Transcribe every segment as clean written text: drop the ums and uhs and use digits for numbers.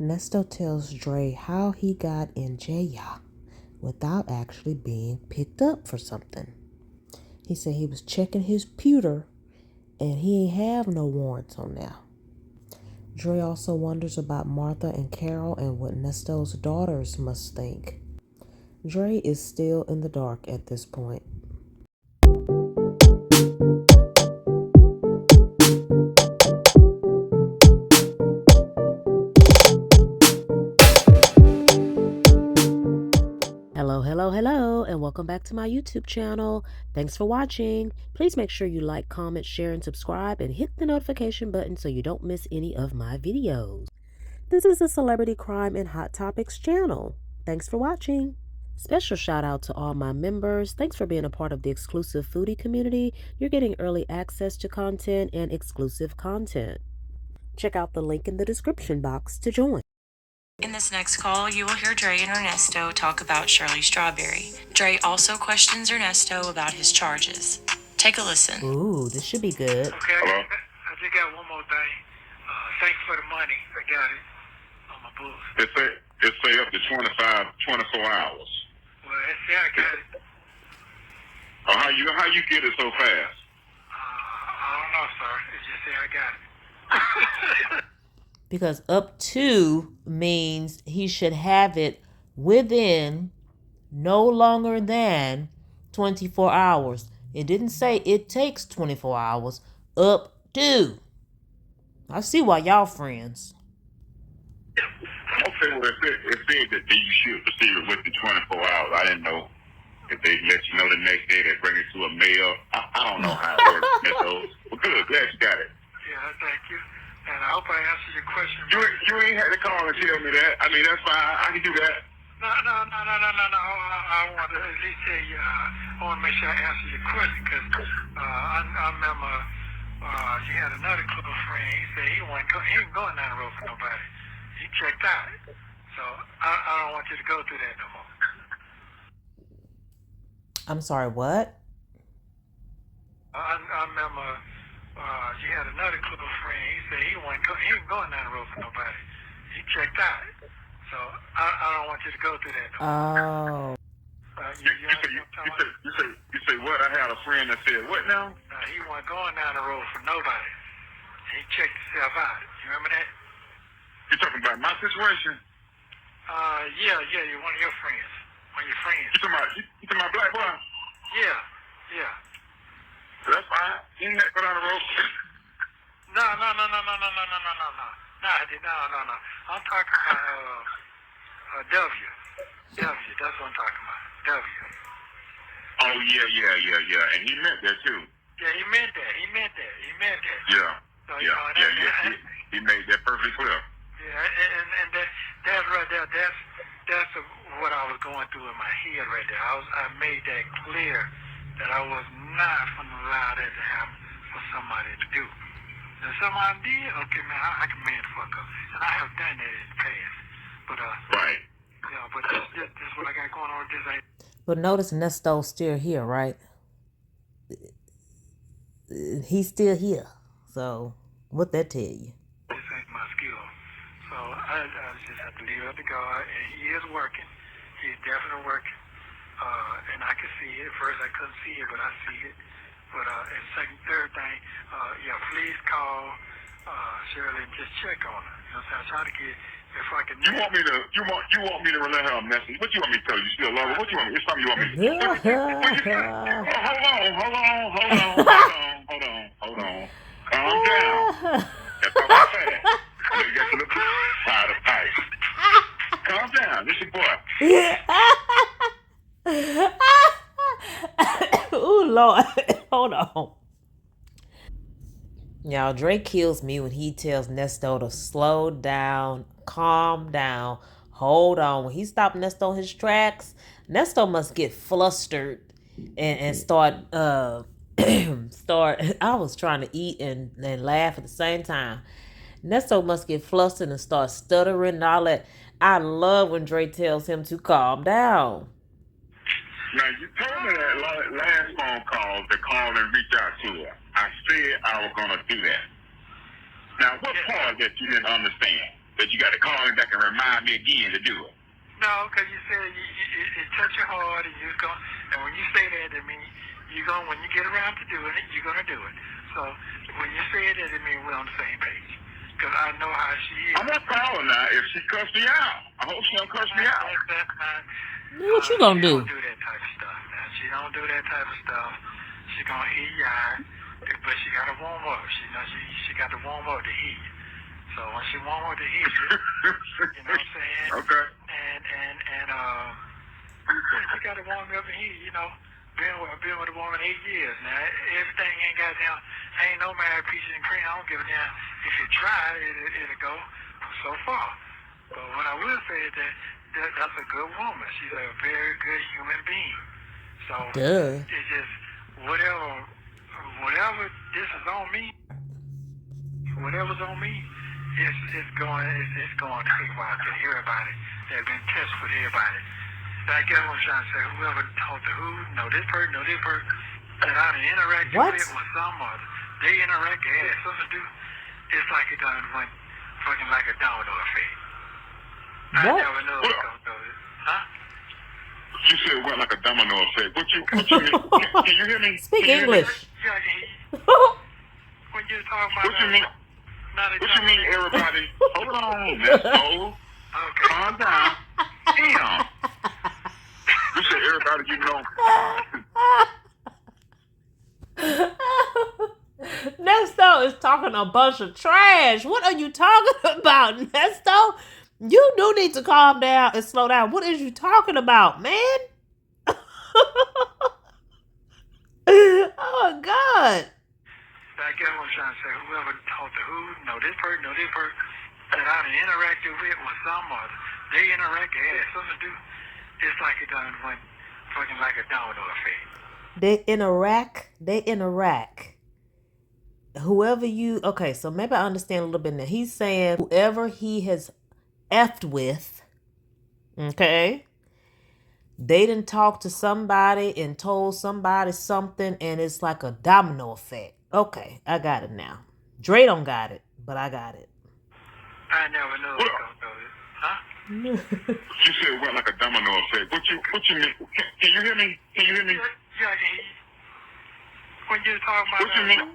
Nesto tells Dre how he got in jail without actually being picked up for something. He said he was checking his pewter and he ain't have no warrants on now. Dre also wonders about Martha and Carol and what Nesto's daughters must think. Dre is still in the dark at this point. Hello, and welcome back to my YouTube channel. Thanks for watching. Please make sure you like, comment, share, and subscribe, and hit the notification button so you don't miss any of my videos. This is a Celebrity Crime and Hot Topics channel. Thanks for watching. Special shout out to all my members. Thanks for being a part of the exclusive foodie community. You're getting early access to content and exclusive content. Check out the link in the description box to join. In this next call, you will hear Dre and Ernesto talk about Shirley Strawberry. Dre also questions Ernesto about his charges. Take a listen. Ooh, this should be good. Okay, I just got one more thing. Thanks for the money. I got it on my books. It say up to 24 hours. Well, I got it. How you get it so fast? I don't know, sir. It just say I got it. Because up to means he should have it within no longer than 24 hours. It didn't say it takes 24 hours. Up to. I see why y'all friends. Okay, well, it said that you should receive it within 24 hours. I didn't know if they let you know the next day they bring it to a mail. I don't know how it works. Well, good. Glad you got it. Yeah, thank you. And I hope I answered your question. You ain't had to call and tell me that. I mean, that's fine. I can do that. No. I want to at least tell you, I want to make sure I answer your question because I remember you had another close friend. He said he ain't going down the road for nobody. He checked out. So I don't want you to go through that no more. I'm sorry, what? I remember you had another close friend. He said he ain't going down the road for nobody. He checked out. So I don't want you to go through that no more. Oh. You say what? I had a friend that said what now? He wasn't going down the road for nobody. He checked himself out. You remember that? You talking about my situation? Yeah, you're one of your friends. One of your friends. You talking about black boy? Yeah. That's fine. You ain't got to go down the road. No. No. I'm talking about W. That's what I'm talking about. W. Oh, yeah. And he meant that, too. Yeah, he meant that. Yeah. So, He made that perfectly clear. Yeah, and that's right there. That's what I was going through in my head right there. I made that clear that I was not going to allow that to happen for somebody to do. If somebody did, okay, man, I can man the fuck up. And I have done that in the past. But, right. Yeah, but this is what I got going on. This ain't. But notice Nesto's still here, right? He's still here. So, what that tell you? This ain't my skill. So, I just have to leave it up to God. And he is working. He's definitely working. And I can see it. First, I couldn't see it, but I see it. But and third thing, please call Shirley and just check on her. You know, so I try to get if I can. You want me to relay her a message? What you want me to tell you? Still love her? What you want me? It's something you want me to? Hold on. Calm down. That's all I'm saying. You got to look side of ice. Calm down. This your boy. Oh, Lord. Hold on. Y'all, Drake kills me when he tells Nesto to slow down, calm down, hold on. When he stopped Nesto in his tracks, Nesto must get flustered and start, I was trying to eat and laugh at the same time. Nesto must get flustered and start stuttering and all that. I love when Drake tells him to calm down. Now, you told me that last phone call to call and reach out to her. I said I was going to do that. Now, what part that you didn't understand? that you got to call me back and remind me again to do it. No, because you said it touched your heart, and you're going. And when you say that, it means you're going. When you get around to doing it, you're gonna do it. So when you say that, it means we're on the same page. Because I know how she is. I'm gonna call her now if she cuss me out. I hope she don't cuss me out. That's not. What you gonna do? She don't do that type of stuff. Now she don't do that type of stuff. She gonna heat you out, but she gotta warm up. She got to warm up to heat. So when she warm up to heat, you know what I'm saying? Okay. She got to warm up to heat. You know, been with a woman 8 years now. Everything ain't got down. Ain't no married peaches and cream. I don't give a damn. If you try, it'll go so far. But what I will say is that's a good woman. She's a very good human being. So it's just whatever this is on me, whatever's on me, it's going haywire to everybody. They've been tested with everybody. So I guess what I'm trying to say, whoever talked to who, know this person, that I done interacted with some other. They interact, they had something to do. It's like it done went fucking like a domino effect. I never know what's going to do it. Huh? You said it went like a domino effect. What you mean? Can you hear me? Speak English. Yeah, I can hear you. When you're talking about what you mean? What you mean, everybody? Hold on, Nesto. Okay. Calm down. Damn. You said everybody you know. Nesto is talking a bunch of trash. What are you talking about, Nesto? You do need to calm down and slow down. What is you talking about, man? Oh, my God. I guess what I'm trying to say, whoever talked to who, know this person, that I done interacted with some other. They interact, they had something to do. It's like it done went fucking like a domino effect. They interact. Whoever you, okay, so maybe I understand a little bit now. He's saying whoever he has effed with, okay, they didn't talk to somebody and told somebody something, and it's like a domino effect. Okay, I got it now. Dre don't got it, but I got it. I never know what's going to do it. Huh? You said it went like a domino effect. What you mean? Can you hear me? Yeah, I can hear you. When you're talking about what you mean?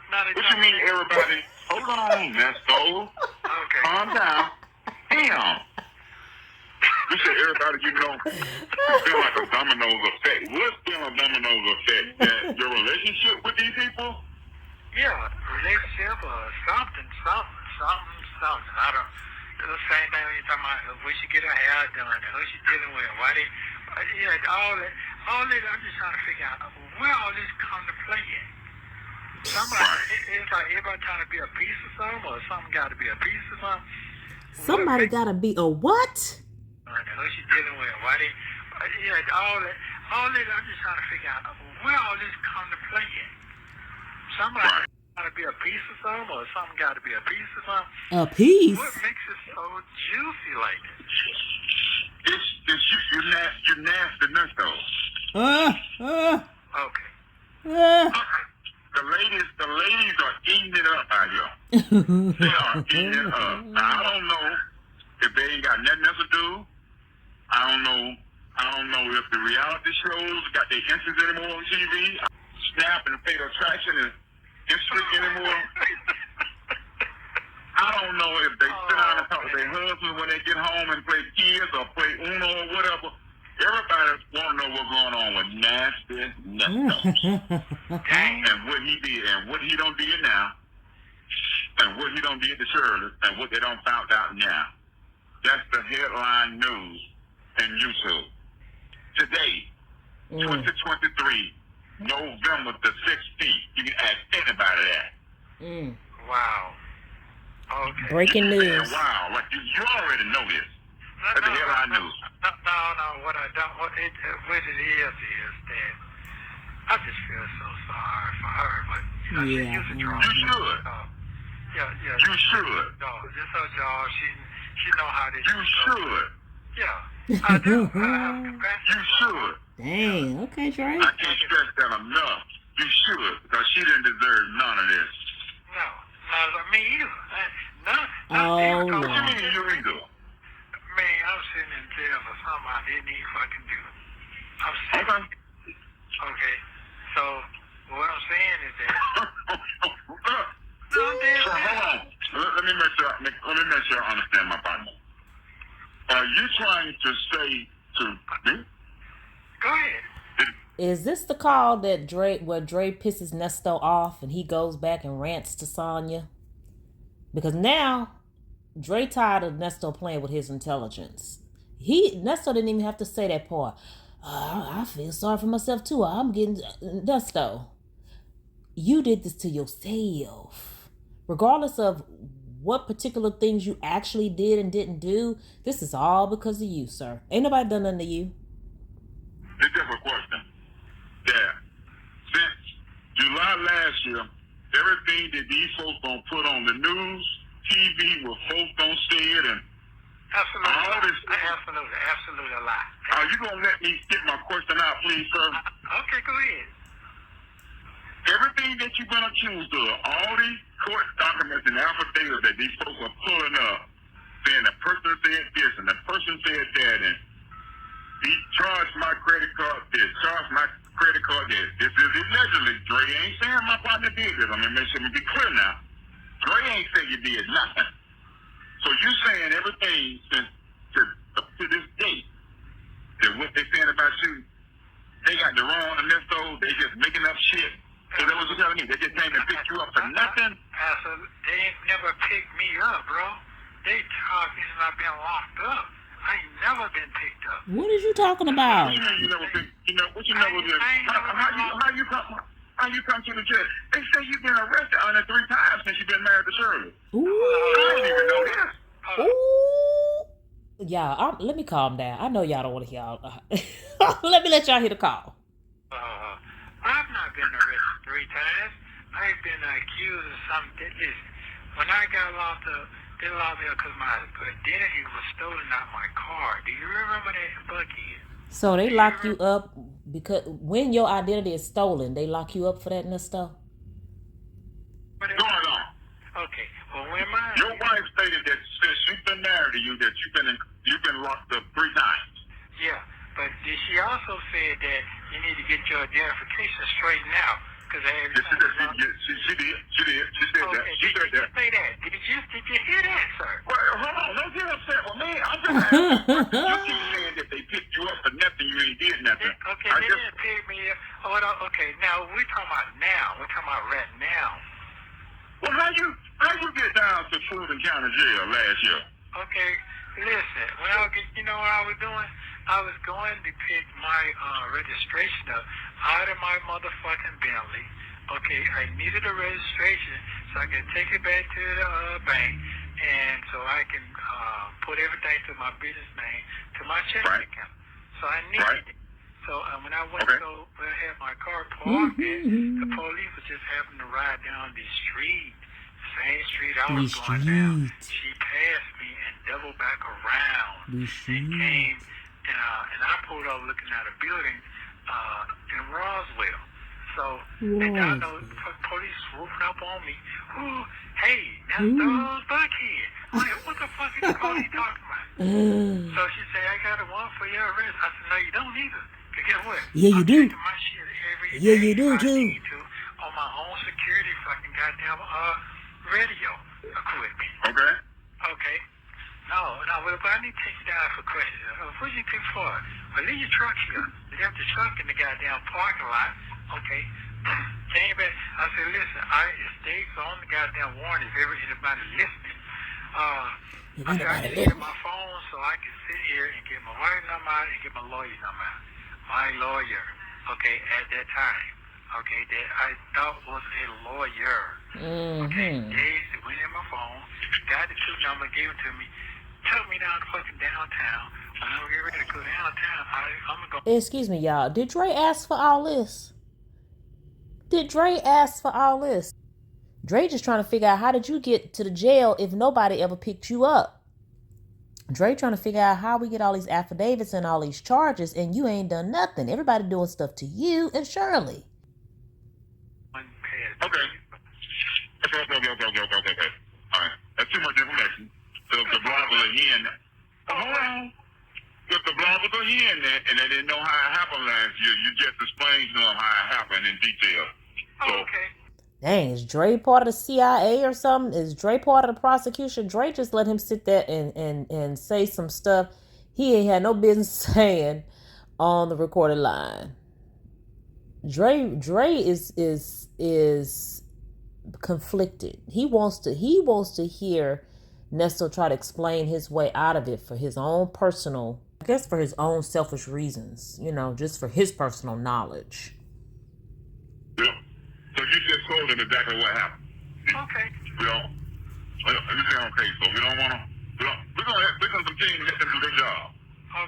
What you mean, everybody? Hold on, Nesto. Okay. Calm down. Damn. You said everybody you know feel like a domino's effect. What's been a domino's effect? That your relationship with these people? Yeah, relationship or something. I don't. It's the same thing when you're talking about when she get her hair done, who she dealing with, why they, all that. I'm just trying to figure out where all this come to play at. It's like everybody trying to be a piece of something, or something got to be a piece of something. Somebody got to be a what? Who she dealing with, why they, all that. I'm just trying to figure out where all this come to play at. Somebody got to be a piece of something, or something got to be a piece of something. A piece? What makes it so juicy like this? You're nasty, Nesto. Okay. The ladies are eating it up out here. They are eating it up. Now, I don't know if they ain't got nothing else to do. I don't know if the reality shows got their interest anymore on TV. Snap and Fatal Attraction is interest anymore. I don't know if they sit down and talk to their husbands when they get home and play kids or play Uno or whatever. Everybody want to know what's going on with nasty Nesto. And what he did and what he don't did now. And what he don't did to Shirley and what they don't found out now. That's the headline news in YouTube. Today, 2023, November the 16th. You can ask anybody that. Wow. Okay. Breaking news. And wow, like you already know this. That's the headline news. No, what I don't, what it is that I just feel so sorry for her, but she used to draw. You should. You should. No, this her job. She know how this. You should. Yeah, I do. I have compassion. You should. Dang, okay, Dre. I can't stress that enough. You should, because she didn't deserve none of this. No, not me either. Oh, What no. you mean illegal? Man, I'm sitting in jail for something I didn't even fucking do. I'm sitting. Okay. Okay. So what I'm saying is that. So hold on. Let me make sure I understand my partner. Are you trying to say to me? Go ahead. Is this the call that where Dre pisses Nesto off and he goes back and rants to Sonya? Because now Dre tired of Nesto playing with his intelligence. Nesto didn't even have to say that part. I feel sorry for myself too. I'm getting Nesto. You did this to yourself. Regardless of what particular things you actually did and didn't do, this is all because of you, sir. Ain't nobody done nothing to you. It's just a question. Yeah. Since July last year, everything that these folks gonna put on the news, TV, where folks don't see it, and Absolutely. all this. Absolutely a lie. Are you gonna let me get my question out, please, sir? Okay, go ahead. Everything that you've been accused of, all these court documents and affidavits that these folks are pulling up, saying the person said this and the person said that, and he charged my credit card this, charged my credit card this. This is allegedly. Dre ain't saying my partner did this. I mean, make sure we be clear now. Dre ain't saying you did nothing. So you saying everything since up to this date that what they saying about you, they got the wrong Ernesto, they just making up shit. Is that what you're telling me? They just came and picked you up for nothing? Absolutely. They ain't never picked me up, bro. They charged me since I've been locked up. I ain't never been picked up. What is you talking about? What you mean you never picked? What you never did? How you come to the jail? They say you've been arrested under 3 times since you've been married to Shirley. Ooh. I didn't even know this. Ooh. Y'all, let me calm down. I know y'all don't want to hear all. Let me let y'all hear the call. I've not been arrested 3 times. I've been accused of something. Listen, when I got locked up, they locked me up because my identity was stolen out my car. Do you remember that, Bucky? So they lock you up because when your identity is stolen, they lock you up for that, Nesto? What's going on? Okay. Well, when my Your wife stated that since she's been married to you, that you've been locked up 3 times. Yeah, but she also said that you need to get your identification straightened out. Because every time she did. She said okay, that. She said that. Say that. Did you hear that, sir? Well, hold on. Don't get upset with me. I'm just asking. You keep saying that they picked you up for nothing. You ain't did nothing. Okay, they didn't pick me up. Hold on. Okay, now we're talking about now. We're talking about right now. Well, how you get down to Fulton County Jail last year? Okay, listen. When you know what I was doing? I was going to pick my registration up out of my motherfucking Bentley. Okay, I needed a registration so I can take it back to the bank, and so I can put everything to my business name to my checking account. So I needed it. So when I went to go have my car parked in, the police was just happening to ride down the street, same street I was going down. She passed me and doubled back around and came. And I pulled over looking at a building in Roswell. So, and I know police swooping up on me. Ooh, hey, that's those Buckhead. Like, what the fuck is the police talking about? So she said, I got a warrant for your arrest. I said, no, you don't either. Because guess what? Yeah, you do. My shit every yeah, day you do, too. On my own security fucking goddamn radio equipment. Okay. Okay. No, but I need to take you down for questions. What you think for? Well, leave your truck here. Left the truck in the goddamn parking lot. Okay. Came back. I said, listen, it stays on the goddamn warrant if anybody listening. I got to get my phone so I can sit here and get my wife number out and get my lawyer number out. My lawyer, okay, at that time, okay, that I thought was a lawyer. Okay, they went in my phone, got the 2 number, gave it to me. Took me down to fucking downtown. When I was ready to go downtown, I'm gonna go. Excuse me, y'all. Did Dre ask for all this? Dre just trying to figure out how did you get to the jail if nobody ever picked you up? Dre trying to figure out how we get all these affidavits and all these charges and you ain't done nothing. Everybody doing stuff to you and Shirley. Okay. All right. That's That's too much information. So the bloggers are hearing that. Hold on. If the bloggers are hearing that and they didn't know how it happened last year, you just explained to them how it happened in detail. So, Okay. Dang, is Dre part of the CIA or something? Is Dre part of the prosecution? Dre just let him sit there and say some stuff he ain't had no business saying on the recorded line. Dre is conflicted. He wants to hear Nesto try to explain his way out of it for his own personal, I guess for his own selfish reasons, just for his personal knowledge. yeah. So you just told them exactly what happened. Okay. You say okay, so we don't want to. We're gonna continue to let them do their job.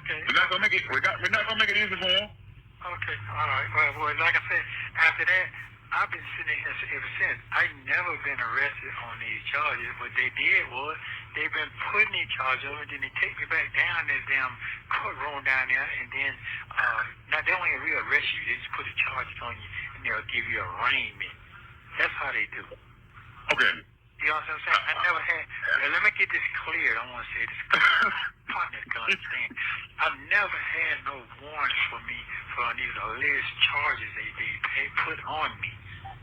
Okay. We're not gonna make it. We're not gonna make it easy for them. Okay. All right. Well, like I said, after that, I've been sitting here ever since. I never been arrested on these charges. What they did was they've been putting these charges on, and then they take me back down this damn courtroom down there, and then now they don't even rearrest you. They just put the charges on you, and they'll give you arraignment. That's how they do. Okay. You know what I'm saying? I never had. Let me get this clear. I want to say this clear. Partners can understand. I've never had no warrants for me for these alleged charges they put on me.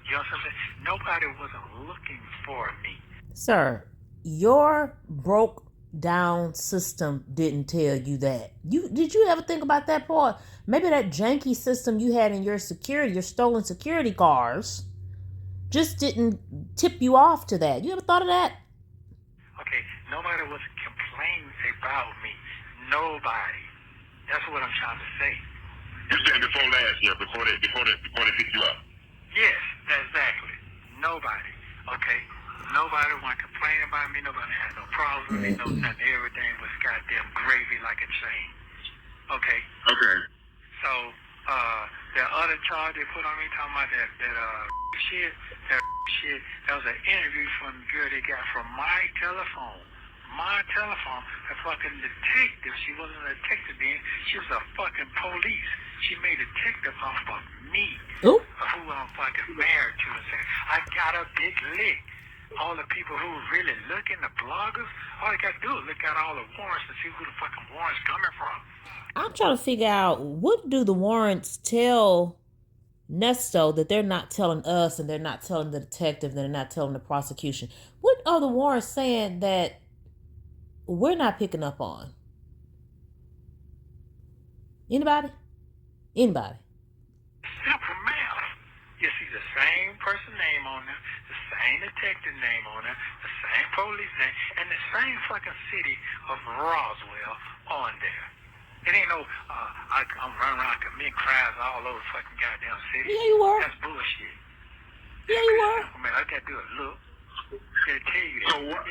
You know what I'm saying? Nobody wasn't looking for me. Sir, your broke down system didn't tell you that. Did you ever think about that part? Maybe that janky system you had in your stolen security cars, just didn't tip you off to that. You ever thought of that? Okay, nobody was complaining about me. Nobody. That's what I'm trying to say. You said before last year, before they picked you up. Yes, exactly. Nobody. Okay? Nobody want to complain about me. Nobody had no problem with me. No nothing. Everything was goddamn gravy like a chain. Okay? Okay. So, the other charge they put on me talking about that shit, that was an interview from the girl they got from my telephone. My telephone, a fucking detective. She wasn't a detective then. She was a fucking police. She made a detective off of me. Ooh. Who I'm fucking married to, and say, I got a big lick. All the people who really looking, the bloggers, all they got to do is look at all the warrants and see who the fucking warrants coming from. I'm trying to figure out, what do the warrants tell Nesto that they're not telling us, and they're not telling the detective, and they're not telling the prosecution? What are the warrants saying that we're not picking up on? Anybody? Simple math. You see the same person name on there, the same detective name on there, the same police name, and the same fucking city of Roswell on there. It ain't no, I'm running around committing crimes all over the fucking goddamn city. Yeah, you were. That's bullshit. Yeah, you were. Man, I gotta do a look. Gotta tell you that. So what?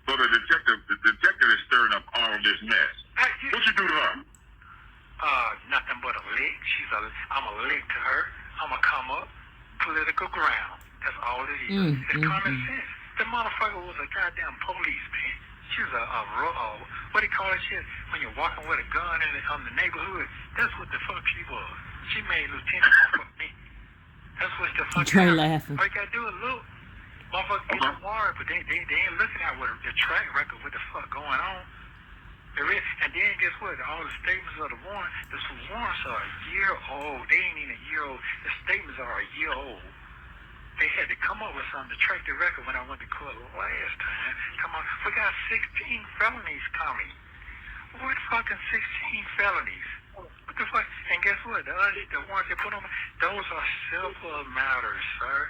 So the detective is stirring up all of this mess. What you do to her? Nothing but a lick. I'm a lick to her. I'm gonna come up, political ground. That's all it is. It's common sense. The motherfucker was a goddamn police, man. She was what do you call that shit? When you're walking with a gun in the neighborhood, that's what the fuck she was. She made lieutenant off of me. That's what the fuck. Trey laughing. All you gotta do is look. Motherfucker get a warrant, but they ain't looking at what the track record, what the fuck going on. And then guess what? All the statements of the warrant, the warrants are a year old. They ain't even a year old. The statements are a year old. They had to come up with something to track the record when I went to court last time. Come on, we got 16 felonies coming. What fucking 16 felonies? What the fuck? And guess what? The warrants they put on, those are civil matters, sir.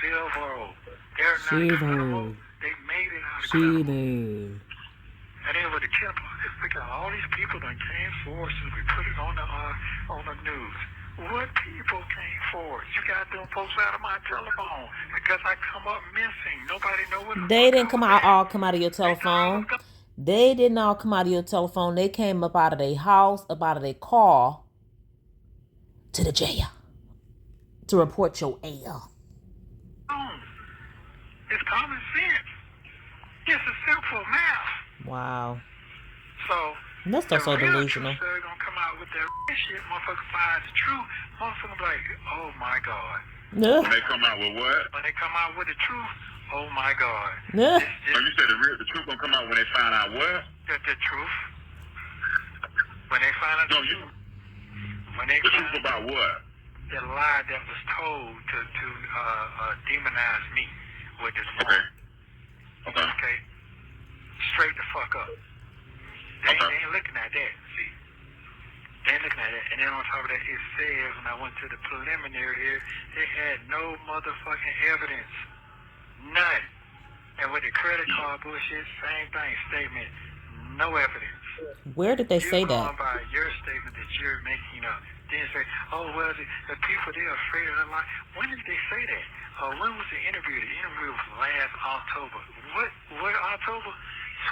Civil. They're not criminal. They made it out of criminal. And then with the killer, we got all these people that came forward since we put it on the news. What people came forward? You got them folks out of my telephone because I come up missing. Nobody know what. They didn't all come out of your telephone. They didn't all come out of your telephone. They came up out of their house, up out of their car, to the jail to report your L. It's common sense. It's a simple math. Wow. So that's so delusional. They're gonna come out with that shit. Motherfucker find the truth. Motherfucker be like, oh my God. Yeah. When they come out with what? When they come out with the truth, Oh my God. Yeah. So you said the truth gonna come out when they find out what? The truth. When they find out No, the truth about what? The lie that was told to demonize me with this Okay. woman. Okay. Straight the fuck up. They ain't looking at that. See. They ain't looking at that. And then on top of that, it says when I went to the preliminary here, they had no motherfucking evidence. None. And with the credit card bullshit, same thing. Statement. No evidence. Where did they say You're that? going by your statement that you're making up. Then say, oh, well, the people, they're afraid of the lie. When did they say that? When was the interview? The interview was last October. What October?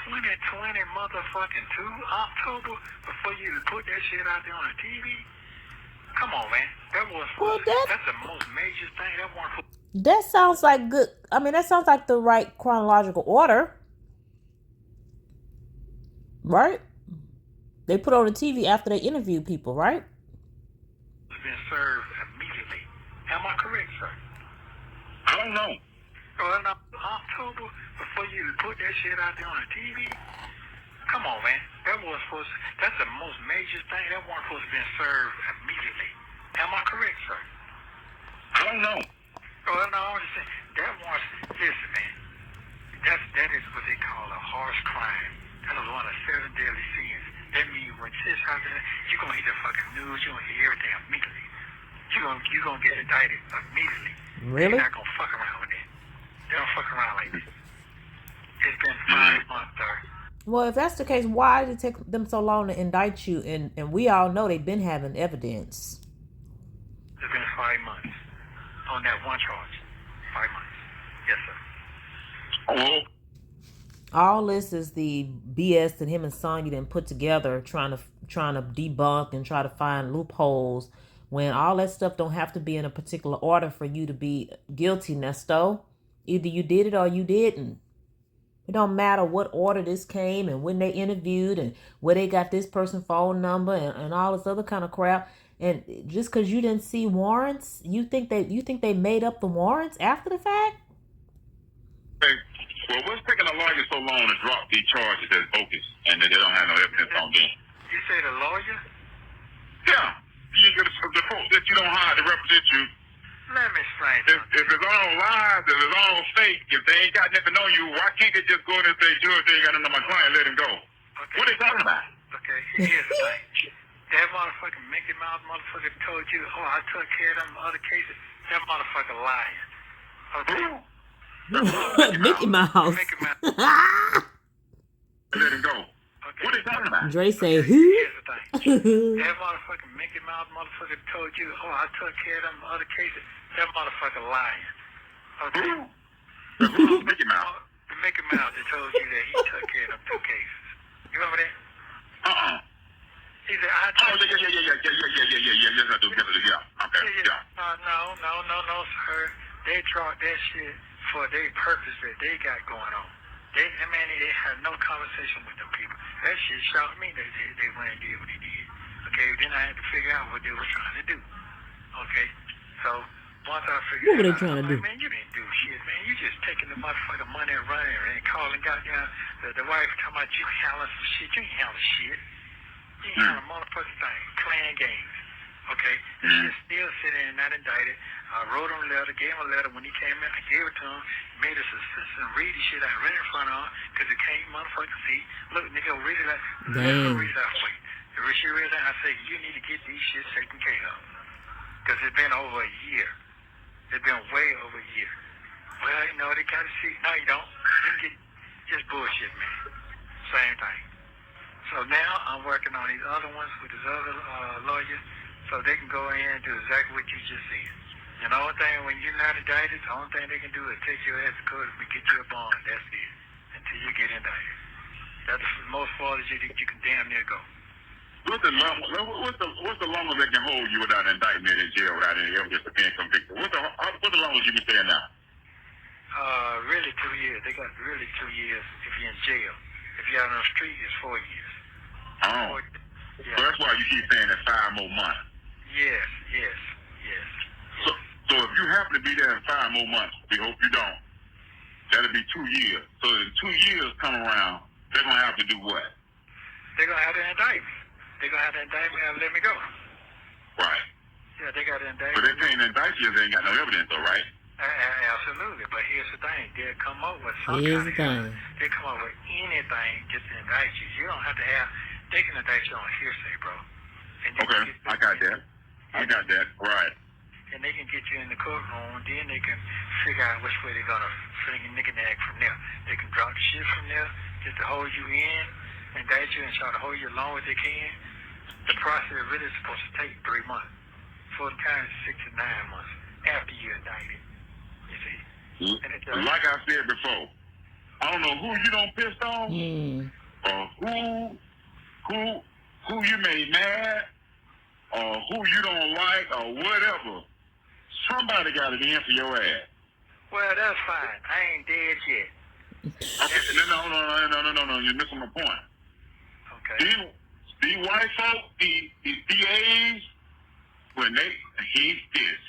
2020 motherfucking 2 October? Before you put that shit out there on the TV? Come on, man. That's the most major thing. That sounds like good. I mean, that sounds like the right chronological order. Right? They put on the TV after they interview people, right? It's been served immediately. Am I correct, sir? I don't know. Well, no, October, before you put that shit out there on the TV? Come on, man. That's the most major thing. That wasn't supposed to be served immediately. Am I correct, sir? I don't know. Well, no, I'm just saying, listen, man. That is what they call a harsh crime. That is one of 7 deadly sins. That means when shit's happening, you're going to hear the fucking news, you're going to hear everything immediately. You're going to get indicted immediately. Really? They're not going to fuck around with it. They don't fuck around like this. It's been 5 months, sir. Well, if that's the case, why did it take them so long to indict you? And we all know they've been having evidence. It's been 5 months on that one charge. 5 months. Yes, sir. Oh. All this is the BS that him and Sonya then put together, trying to debunk and try to find loopholes, when all that stuff don't have to be in a particular order for you to be guilty, Nesto. Either you did it or you didn't. It don't matter what order this came and when they interviewed and where they got this person's phone number and all this other kind of crap. And just because you didn't see warrants, you think they made up the warrants after the fact? Hey, well, what's taking a lawyer so long to drop these charges as bogus and that they don't have no evidence on them? You say the lawyer? Yeah. You get the folks that you don't hire to represent you. Let me explain. If it's all lies, if it's all fake, if they ain't got nothing on you, why can't they just go in and say, Judge, they ain't got nothing on my client, let him go? Okay. What are they talking about? Okay, here's the thing. That motherfucking Mickey Mouse motherfucker told you, oh, I took care of them other cases. That motherfucker lying. Okay? Mickey Mouse. Mickey Mouse. Let him go. Okay. What are they talking about? Dre say, who? Here's the thing. That motherfucking Mickey Mouse motherfucker told you, oh, I took care of them other cases. That motherfucker lying. Okay? Who's Mickey Mouse? The Mickey Mouse that told you that he took care of them 2 cases. You remember that? He said, I took yeah. Yes, I do. Yes, yeah. Okay, yeah. No, sir. They dropped that shit for their purpose that they got going on. They had no conversation with them people. That shit shocked me that they went and did what they did. Okay, then I had to figure out what they were trying to do. Okay, so once I figured what were they out, trying to do? Man, you didn't do shit, man. You just taking the motherfucking money and running and calling goddamn the wife talking about you handling some shit. You ain't handling shit. You ain't handling motherfucking thing. Playing games. Okay? The shit's still sitting there, not indicted. I wrote him a letter, gave him a letter when he came in. I gave it to him, made us assistant read the shit I read in front of him, because it can't motherfucking see. Look, nigga, read it out. Read it out for you. If she read it, I say, you need to get these shit taken care of. Because it's been over a year. It's been way over a year. Well, you know, they gotta see. No, you don't. You get just bullshit, man. Same thing. So now I'm working on these other ones with these other lawyers, so they can go in and do exactly what you just said. And the only thing, when you're not indicted, the only thing they can do is take your ass to court and get you a bond. That's it. Until you get indicted. That's the most far that you can damn near go. What's the longest they can hold you without indictment in jail, without any evidence of being convicted? What's the longest you can stay in now? Really 2 years. They got really 2 years if you're in jail. If you're out on the street, it's 4 years. Oh. Yeah. So that's why you keep saying it's 5 more months. Yes. So if you happen to be there in 5 more months, we hope you don't. That'll be 2 years. So in 2 years come around, they're going to have to do what? They're going to have to indict me. They're going to have to indict me and let me go. Right. Yeah, they got to indict me. But they can't indict you if they ain't got no evidence, though, right? Absolutely. But here's the thing. They'll come up with some Here's kind the of thing. They come up with anything just to indict you. You don't have to have, they can indict you on hearsay, bro. And Okay, I got that. Right. And they can get you in the courtroom, then they can figure out which way they're going to fling a nigga-nag from there. They can drop the shit from there just to hold you in, indict you, and try to hold you as long as they can. The process really is supposed to take 3 months. Fulton County is 6 to 9 months after you're indicted. You see? Like I said before, I don't know who you don't piss off, or who you made mad, or who you don't like, or whatever. Somebody got it in for your ass. Well, that's fine. I ain't dead yet. No. You're missing my point. Okay. These white folk, these DAs,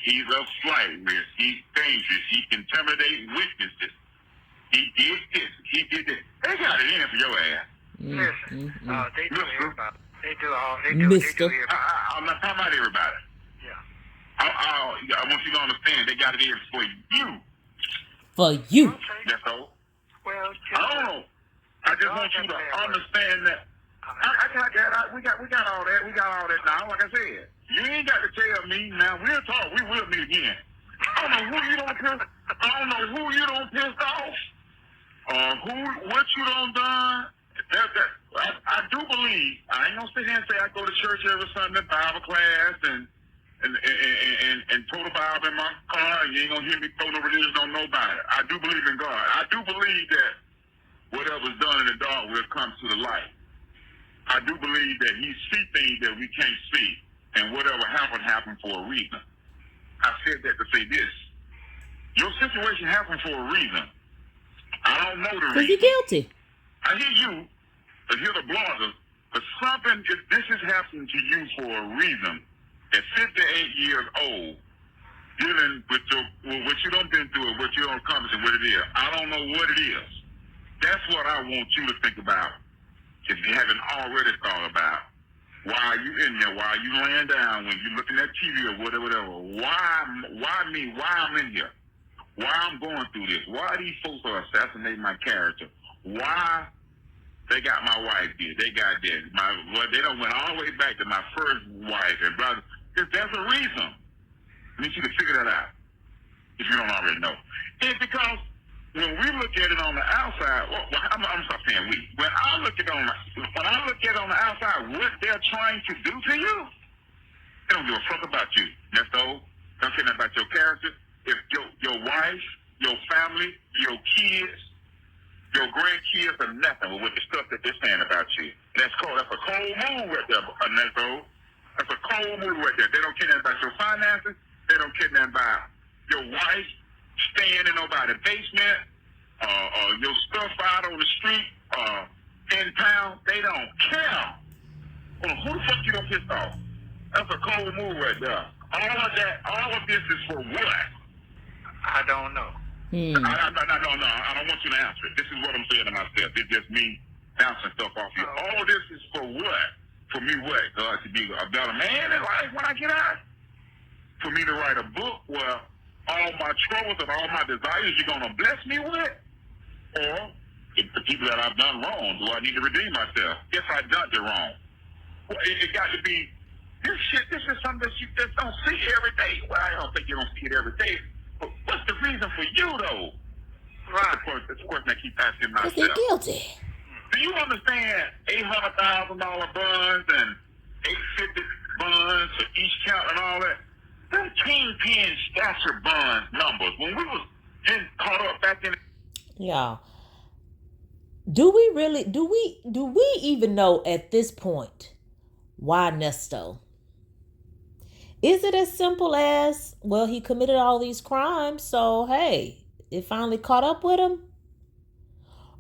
he's a flight risk. He's dangerous. He can intimidate witnesses. He did this. He did that. They got it in for your ass. Listen, they do everybody. They do Mister. everybody. I'm not talking about everybody. Yeah. I want you to understand they got it in for you. For you. Okay. That's all. Well, I don't know. I just want you to understand that. I got that. We got all that. We got all that now. Like I said, you ain't got to tell me now. We'll talk. We will meet again. I don't know who you don't piss off. What you don't done. I do believe. I ain't gonna sit here and say I go to church every Sunday, Bible class, and throw the Bible in my car. And you ain't gonna hear me throw no religion on nobody. I do believe in God. I do believe that whatever's done in the dark will come to the light. I do believe that he sees things that we can't see, and whatever happened for a reason. I said that to say this. Your situation happened for a reason. I don't know the reason. Because you're guilty. I hear you, I hear the bloggers, but something, if this is happening to you for a reason, at 58 years old, dealing with what you done been through, what you done accomplished, and what it is. I don't know what it is. That's what I want you to think about. If you haven't already thought about, why are you in there? Why are you laying down when you're looking at TV or whatever? Why me? Why I'm in here? Why I'm going through this? Why these folks are assassinating my character? Why they got my wife here? They got this. They done went all the way back to my first wife and brother. There's a reason. I need you to figure that out if you don't already know. It's because when we look at it on the outside, I'm stop saying we. When I look at it on the outside, what they're trying to do to you, they don't give a fuck about you. Nesto, don't care nothing about your character. If your wife, your family, your kids, your grandkids are nothing with the stuff that they're saying about you. That's a cold move right there, Nesto. That's a cold move right there. They don't care nothing about your finances. They don't care nothing about your wife staying in nobody's basement, your stuff out on the street, in town. They don't care. Well, who the fuck you don't piss off? That's a cold move right there. All of this is for what? I don't know. I don't want you to answer it. This is what I'm saying to myself. It's just me bouncing stuff off you. All of this is for what? For me what? God, to be a better man in life when I get out? For me to write a book where all my troubles and all my desires you're going to bless me with? Or if the people that I've done wrong, do I need to redeem myself? If I done it wrong. Well, it got to be, this is something that you just don't see every day. Well, I don't think you don't see it every day. But what's the reason for you, though? Right. That's the question I keep asking myself. Because they're guilty. Do you understand $800,000 bonds and $850 bonds for each count and all that? Them kingpin stature bond numbers. When we was getting caught up back in, Y'all, do we even know at this point why Nesto? Is it as simple as, well, he committed all these crimes, so hey, it finally caught up with him?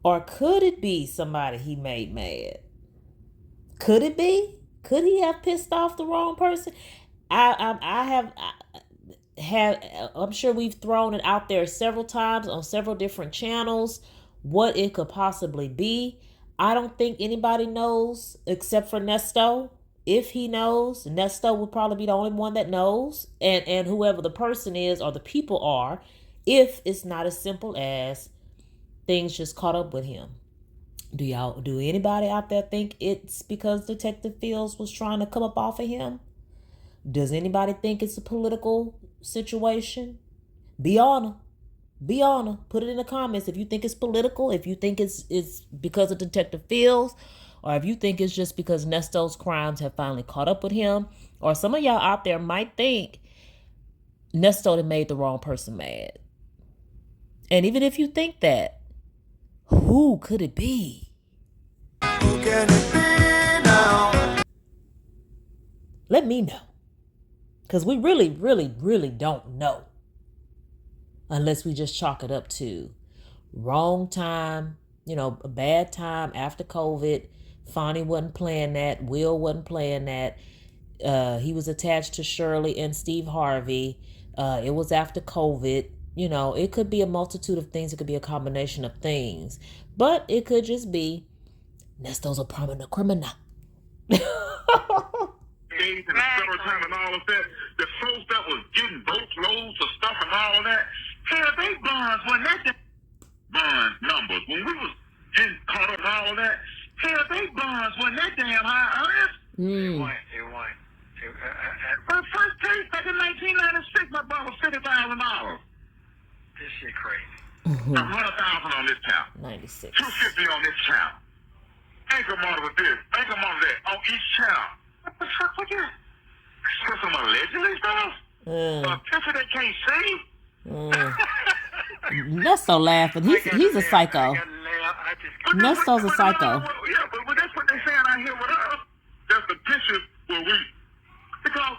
Or could it be somebody he made mad? Could it be? Could he have pissed off the wrong person? I'm sure we've thrown it out there several times on several different channels what it could possibly be. I don't think anybody knows except for Nesto. If he knows, Nesto would probably be the only one that knows, and whoever the person is or the people are, if it's not as simple as things just caught up with him. Do anybody out there think it's because Detective Fields was trying to come up off of him? Does anybody think it's a political situation? Be honest. Be honest. Put it in the comments if you think it's political, if you think it's because of Detective Fields, or if you think it's just because Nesto's crimes have finally caught up with him, or some of y'all out there might think Nesto made the wrong person mad. And even if you think that, who could it be? Who can it be now? Let me know. Because we really, really, really don't know. Unless we just chalk it up to wrong time, a bad time after COVID. Fonnie wasn't playing that. Will wasn't playing that. He was attached to Shirley and Steve Harvey. It was after COVID. It could be a multitude of things. It could be a combination of things. But it could just be Nesto's a prominent criminal. And summertime and all of that, the folks that was getting boatloads of stuff and all of that, hell, they bonds when that bond numbers, when we was getting caught up and all of that, hell, they bonds when that damn high, Ernest. They won. My first case back in 1996, my bond was $50,000. This shit crazy. $100,000 on this count. 96. $250 on this count. Anchor model with this, anchor model that on each count. What the fuck was that? So some allegedly stuff? A picture they can't see? Nesto laughing. He's a psycho. Nesto's a psycho. Yeah, but that's what they saying out here with us. That's the picture where because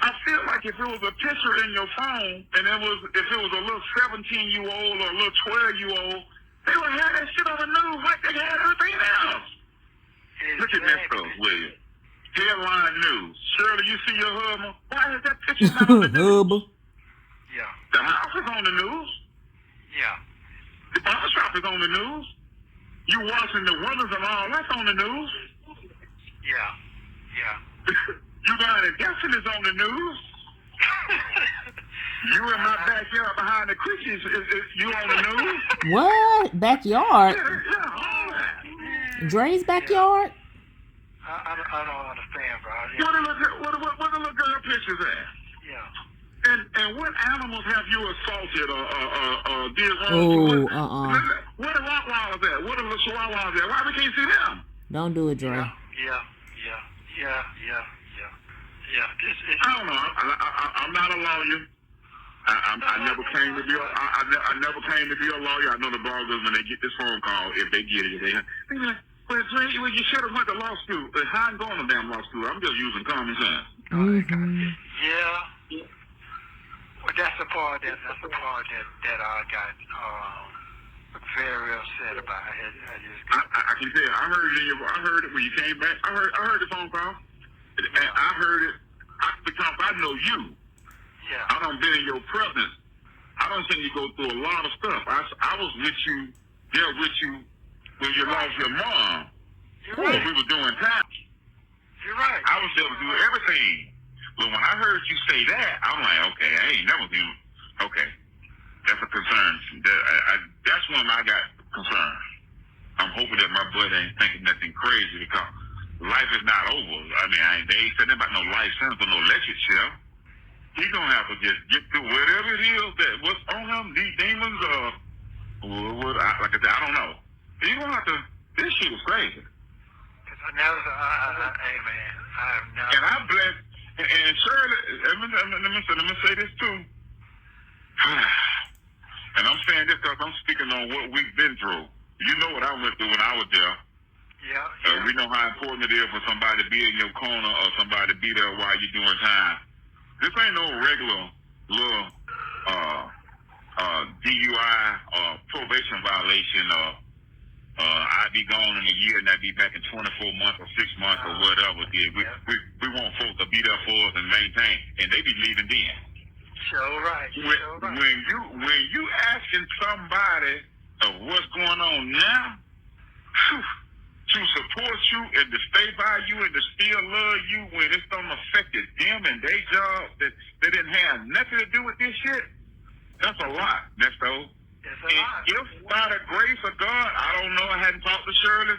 I feel like if it was a picture in your phone and if it was a little 17-year-old or a little 12-year-old, they would have that shit on the news like they had everything else. Look at Nesto Williams. Headline news. Shirley, you see your husband? Why is that picture not on the news? Yeah. The house is on the news. Yeah. The barber shop is on the news. You washing the windows and all that's on the news. Yeah. You buying a guessing is on the news. You in my backyard behind the creatures is you on the news. What? Backyard? Yeah, all that. Dre's backyard? I don't understand, bro. What the little girl pictures at? Yeah. And what animals have you assaulted or did Oh, Where the Rottweilers at? Where the little Chihuahuas at? Why we can't see them? Don't do it, Dre. Yeah. I don't know. I'm not a lawyer. I never claimed to be. I never claimed to be a lawyer. I know the bloggers when they get this phone call, if they get it, they be like, "Well, you should have went to law school." But how I'm going to damn law school? I'm just using common sense. Yeah. Well, that's the part that I got very upset about. I can tell. I heard it when you came back. I heard the phone call, and I heard it because I know you. Yeah. I done been in your presence. I done seen you go through a lot of stuff. I was with you, when you lost your mom. You're right. We were doing time. You're right. I was there to do everything. But when I heard you say that, I'm like, okay, I ain't never been. Okay, that's a concern. That's when I got concerned. I'm hoping that my buddy ain't thinking nothing crazy because life is not over. I mean, they ain't saying about no life sentence or no electric chair. He's gonna have to just get through whatever it is that what's on him, these demons, like I said, I don't know. He's gonna have to. This shit is crazy. Cause I never, hey man, I have never. And I bless. And Shirley, let me say this too. And I'm saying this because I'm speaking on what we've been through. You know what I went through when I was there. Yeah. We know how important it is for somebody to be in your corner or somebody to be there while you're doing time. This ain't no regular little DUI or probation violation or I'd be gone in a year and I'd be back in 24 months or 6 months or whatever. We want folks to be there for us and maintain, and they be leaving then. Sure right. When you asking somebody of what's going on now, to support you and to stay by you and to still love you when it's don't affect them and their job that they didn't have nothing to do with this shit, that's a lot, Nesto. If by the grace of God, I don't know, I hadn't talked to Shirley.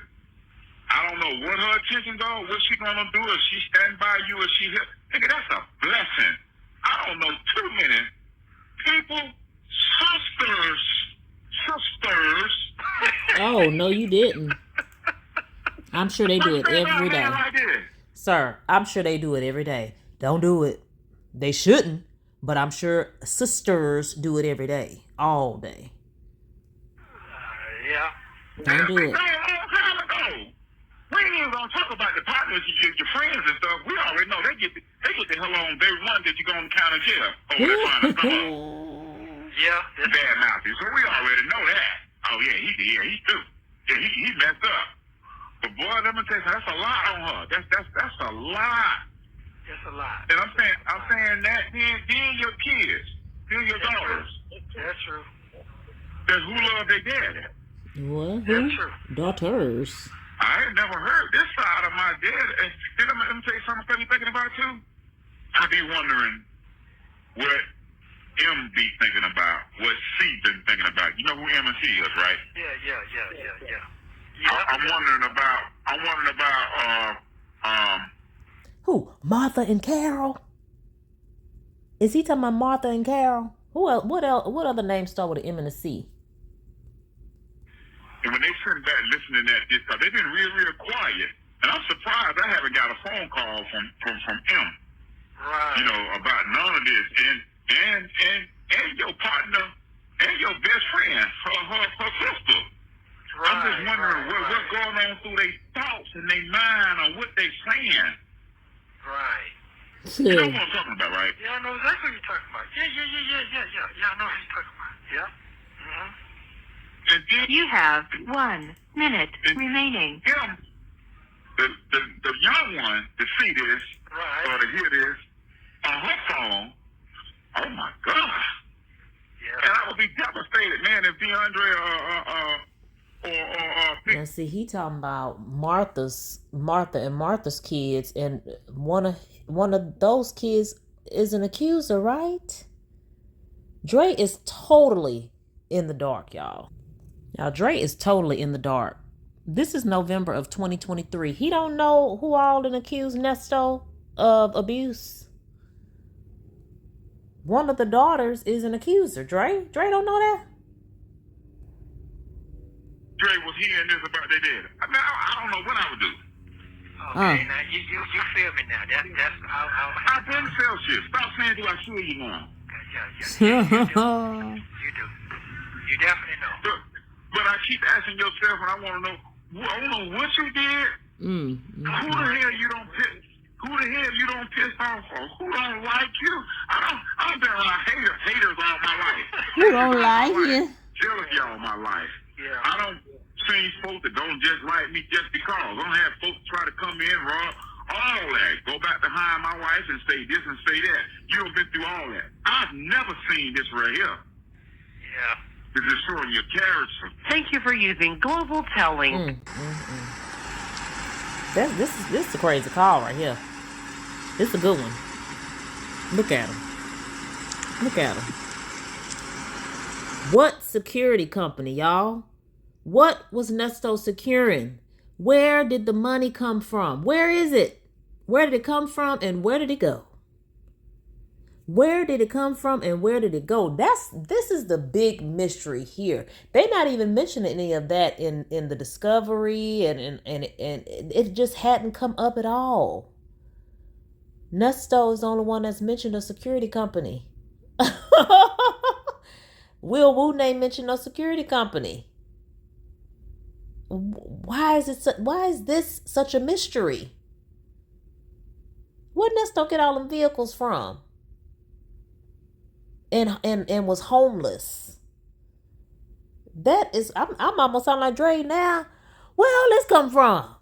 I don't know what her intentions are, what she gonna do, if she stand by you, if she help. Nigga, that's a blessing. I don't know too many people, sisters. Oh, no, you didn't. I'm sure they do it every day. Sir, I'm sure they do it every day. Don't do it. They shouldn't, but I'm sure sisters do it every day, all day. Yeah. Don't do it. We ain't even gonna talk about the partners, your friends and stuff. We already know they get the hell on day one that you go in county jail. Oh, they're trying to come up. Yeah. Bad mouthing. So we already know that. Oh yeah, he too. Yeah, he messed up. But boy, let me tell you, that's a lot on her. That's a lot. That's a lot. And I'm saying that then your kids, then your daughters. That's true. That's who love their daddy. What? That's true. Daughters. I ain't never heard this side of my dad. And let me tell you something funny thinking about too. I be wondering what M be thinking about, what C been thinking about. You know who M and C is, right? Yeah. I'm wondering about Who? Martha and Carol? Is he talking about Martha and Carol? Who else? What else? What other names start with an M and a C? and when they sitting back listening at this stuff, they've been real quiet. And I'm surprised I haven't got a phone call from him. Right. You know, about none of this. And your partner and your best friend, her sister. Right, I'm just wondering what's going on through their thoughts and their mind or what they saying. Right. You know what I'm talking about, right? Yeah, I know exactly what you're talking about. Yeah. Yeah, I know what you're talking about. Yeah. Mm-hmm. And then You have 1 minute remaining. him, the young one, to see this Right. or to hear this on her phone, oh my God. Yeah. And I would be devastated, man, if DeAndre Now, see, he talking about Martha and Martha's kids, and one of those kids is an accuser, right? Dre is totally in the dark, y'all. Now, Dre is totally in the dark. This is November of 2023. He don't know who all done accused Nesto of abuse. One of the daughters is an accuser. Dre don't know that? Dre was hearing this about their dad. I don't know what I would do. Okay, now you feel me now. That's I didn't feel shit. Stop saying, do I feel you now? Yeah. You do. You definitely know. But I keep asking yourself, and I want to know what you did. Who the hell you don't piss? Who the hell you don't piss off for? Who don't like you? I've been around haters all my life. Who don't like you? Jealous y'all my life. Yeah. I don't see folks that don't just like me just because. I don't have folks try to come in, rob, all that. Go back behind my wife and say this and say that. You have been through all that. I've never seen this right here. Yeah. This is showing your character. Thank you for using Global Telling. This is a crazy call right here. This is a good one. Look at him. What security company, y'all? What was Nesto securing? Where did the money come from? Where is it? Where did it come from and where did it go? Where did it come from and where did it go? This is the big mystery here. They're not even mentioning any of that in the discovery and it just hadn't come up at all. Nesto is the only one that's mentioned a security company. Will Wooten ain't mentioned no security company. Why is this such a mystery? Where did Nesto get all them vehicles from? And was homeless. That is, I'm almost sound like Dre now. Where all this come from?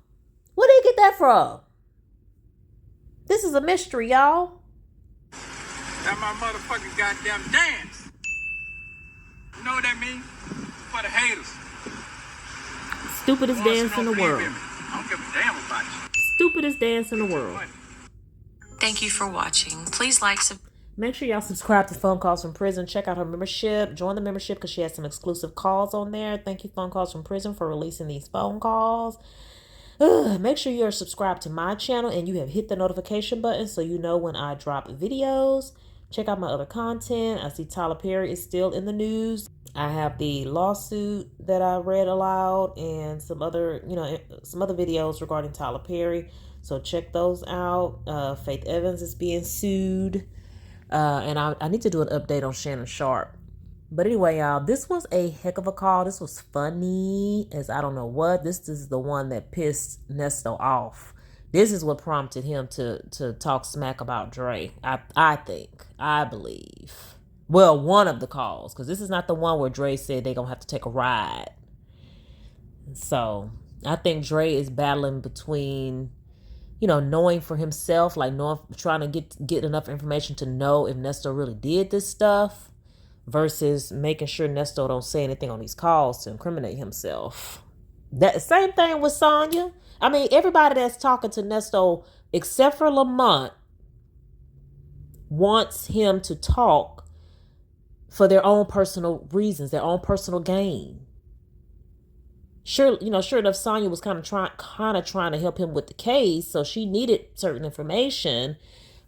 Where did he get that from? This is a mystery, y'all. That's my motherfucking goddamn dance. You know what that means? For the haters. Stupidest dance in the world. I don't give a damn about you. Stupidest dance in the world. Thank you for watching. Please like, Make sure y'all subscribe to Phone Calls from Prison. Check out her membership. Join the membership because she has some exclusive calls on there. Thank you, Phone Calls from Prison, for releasing these phone calls. Make sure you're subscribed to my channel and you have hit the notification button so you know when I drop videos. Check out my other content. I see Tyler Perry is still in the news. I have the lawsuit that I read aloud and some other videos regarding Tyler Perry. So check those out. Faith Evans is being sued. And I need to do an update on Shannon Sharp. But anyway, y'all, this was a heck of a call. This was funny as I don't know what. This is the one that pissed Nesto off. This is what prompted him to talk smack about Dre. I believe. Well, one of the calls, because this is not the one where Dre said they're going to have to take a ride. So I think Dre is battling between, knowing for himself, like trying to get enough information to know if Nesto really did this stuff versus making sure Nesto don't say anything on these calls to incriminate himself. That same thing with Sonya. I mean, everybody that's talking to Nesto, except for Lamont, wants him to talk for their own personal reasons, their own personal gain. Sure enough, Sonya was kind of trying to help him with the case, so she needed certain information.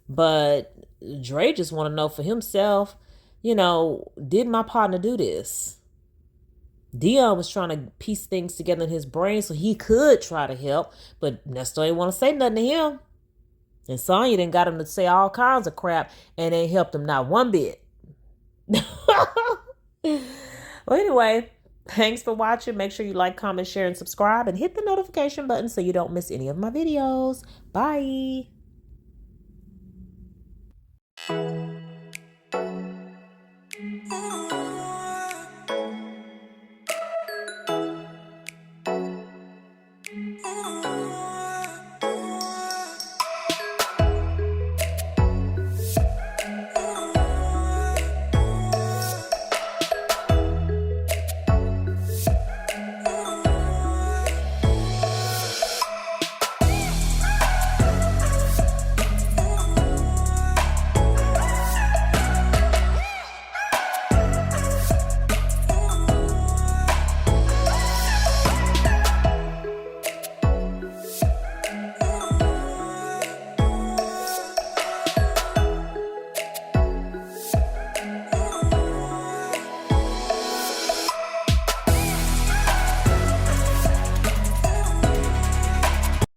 But Dre just want to know for himself, did my partner do this? Dion was trying to piece things together in his brain so he could try to help, but Nesto ain't want to say nothing to him. And Sonya then got him to say all kinds of crap and ain't helped him not one bit. Well, anyway, thanks for watching. Make sure you like, comment, share, and subscribe, and hit the notification button so you don't miss any of my videos. Bye. Ooh.